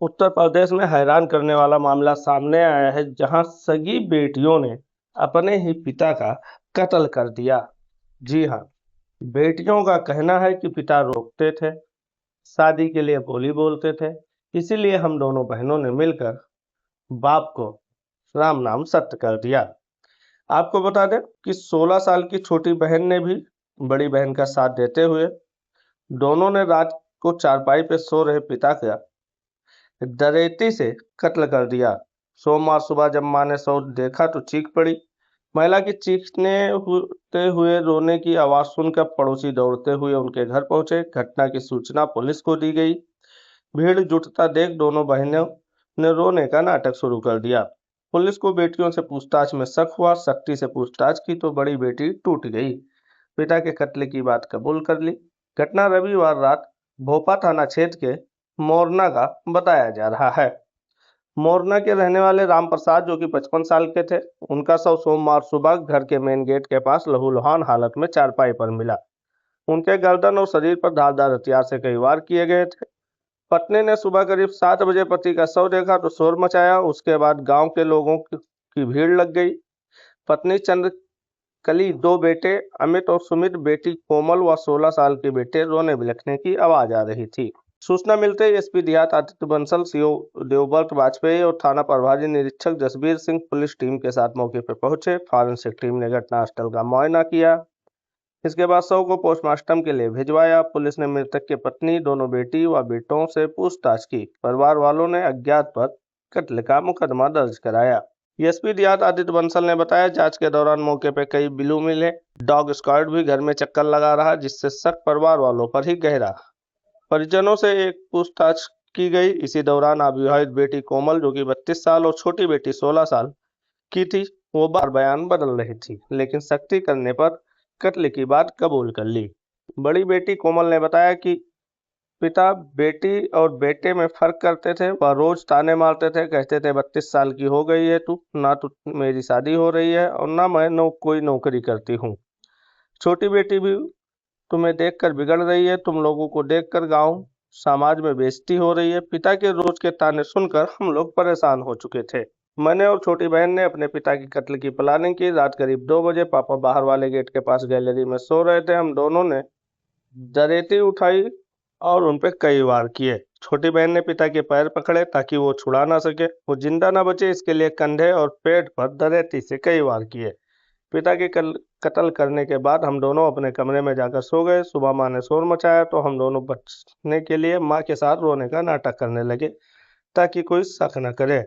उत्तर प्रदेश में हैरान करने वाला मामला सामने आया है, जहां सगी बेटियों ने अपने ही पिता का कत्ल कर दिया। जी हां, बेटियों का कहना है कि पिता रोकते थे, शादी के लिए बोली बोलते थे, इसीलिए हम दोनों बहनों ने मिलकर बाप को राम नाम सत्य कर दिया। आपको बता दें कि 16 साल की छोटी बहन ने भी बड़ी बहन का साथ देते हुए दोनों ने रात को चारपाई पे सो रहे पिता का दरेती से कत्ल कर दिया। सोमवार सुबह जब मां ने शव देखा तो चीख पड़ी। महिला की चीखने होते हुए रोने की आवाज सुनकर पड़ोसी दौड़ते हुए उनके घर पहुंचे। घटना की सूचना पुलिस को दी गई। भीड़ जुटता देख दोनों बहनों ने रोने का नाटक शुरू कर दिया। पुलिस को बेटियों से पूछताछ में शक हुआ। सख्ती से पूछताछ की तो बड़ी बेटी टूट गई, पिता के कत्ल की बात कबूल कर ली। घटना रविवार रात भोपा थाना क्षेत्र के मोरना का बताया जा रहा है। मोरना के रहने वाले राम प्रसाद, जो कि 55 साल के थे, उनका शव सोमवार सुबह घर के मेन गेट के पास लहूलुहान हालत में चारपाई पर मिला। उनके गर्दन और शरीर पर धारदार हथियार से कई वार किए गए थे। पत्नी ने सुबह करीब 7 बजे पति का शव देखा तो शोर मचाया। उसके बाद गांव के लोगों की भीड़ लग गई। पत्नी चंद्रकली, 2 बेटे अमित और सुमित, बेटी कोमल व 16 साल के बेटे रोने बिलखने की आवाज आ रही थी। सूचना मिलते ही एसपी देहात आदित्य बंसल, सीओ देवव्रत वाजपेयी और थाना प्रभारी निरीक्षक जसबीर सिंह पुलिस टीम के साथ मौके पर पहुंचे। फॉरेंसिक टीम ने घटनास्थल का मुआयना किया। इसके बाद शव को पोस्टमार्टम के लिए भिजवाया। पुलिस ने मृतक की पत्नी, दोनों बेटी व बेटों से पूछताछ की। परिवार वालों ने अज्ञात पर कत्ल का मुकदमा दर्ज कराया। एसपी देहात आदित्य बंसल ने बताया, जांच के दौरान मौके पर कई बिल्लू मिले। डॉग स्क्वाड भी घर में चक्कर लगा रहा, जिससे शक परिवार वालों पर ही गहरा। परिजनों से एक पूछताछ की गई। इसी दौरान अविवाहित बेटी कोमल, जो कि 32 साल, और छोटी बेटी 16 साल की थी, वो बार बयान बदल रही थी, लेकिन सख्ती करने पर कत्ल की बात कबूल कर ली। बड़ी बेटी कोमल ने बताया कि पिता बेटी और बेटे में फर्क करते थे। वह रोज ताने मारते थे, कहते थे 32 साल की हो गई है तू, ना तो मेरी शादी हो रही है और ना मैं कोई नौकरी करती हूँ। छोटी बेटी भी तुम्हें देखकर बिगड़ रही है, तुम लोगों को देखकर गांव समाज में बेइज्जती हो रही है। पिता के रोज के ताने सुनकर हम लोग परेशान हो चुके थे। मैंने और छोटी बहन ने अपने पिता की कत्ल की प्लानिंग की। रात करीब 2 बजे पापा बाहर वाले गेट के पास गैलरी में सो रहे थे। हम दोनों ने दरेती उठाई और उन पे कई वार किए। छोटी बहन ने पिता के पैर पकड़े ताकि वो छुड़ा ना सके, वो जिंदा ना बचे, इसके लिए कंधे और पेट पर दरेती से कई वार किए। पिता के कत्ल करने के बाद हम दोनों अपने कमरे में जाकर सो गए। सुबह माँ ने शोर मचाया तो हम दोनों बचने के लिए माँ के साथ रोने का नाटक करने लगे ताकि कोई शक न करे।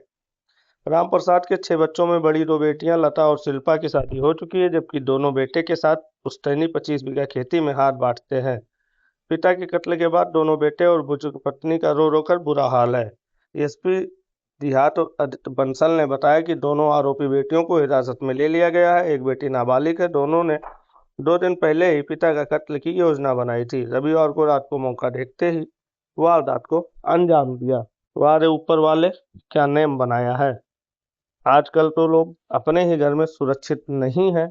राम प्रसाद के 6 बच्चों में बड़ी 2 बेटियां लता और शिल्पा की शादी हो चुकी है, जबकि दोनों बेटे के साथ पुश्तैनी 25 बीघा खेती में हाथ बांटते हैं। पिता के कत्ल के बाद दोनों बेटे और बुजुर्ग पत्नी का रो रो कर बुरा हाल है। एसपी देहात आदित्य बंसल ने बताया कि दोनों आरोपी बेटियों को हिरासत में ले लिया गया है। एक बेटी नाबालिग है। दोनों ने 2 दिन पहले ही पिता का कत्ल की योजना बनाई थी। रविवार को रात को मौका देखते ही वारदात को अंजाम दिया। वारे ऊपर वाले क्या नेम बनाया है। आजकल तो लोग अपने ही घर में सुरक्षित नहीं है,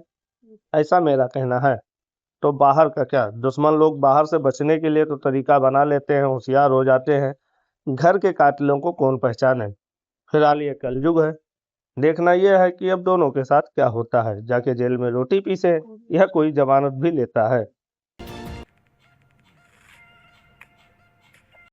ऐसा मेरा कहना है। तो बाहर का क्या, दुश्मन लोग बाहर से बचने के लिए तो तरीका बना लेते हैं, होशियार हो जाते हैं। घर के कातिलों को कौन पहचाने। फिलहाल ये कलयुग है। देखना यह है कि अब दोनों के साथ क्या होता है। जाके जेल में रोटी पीसे या कोई जमानत भी लेता है।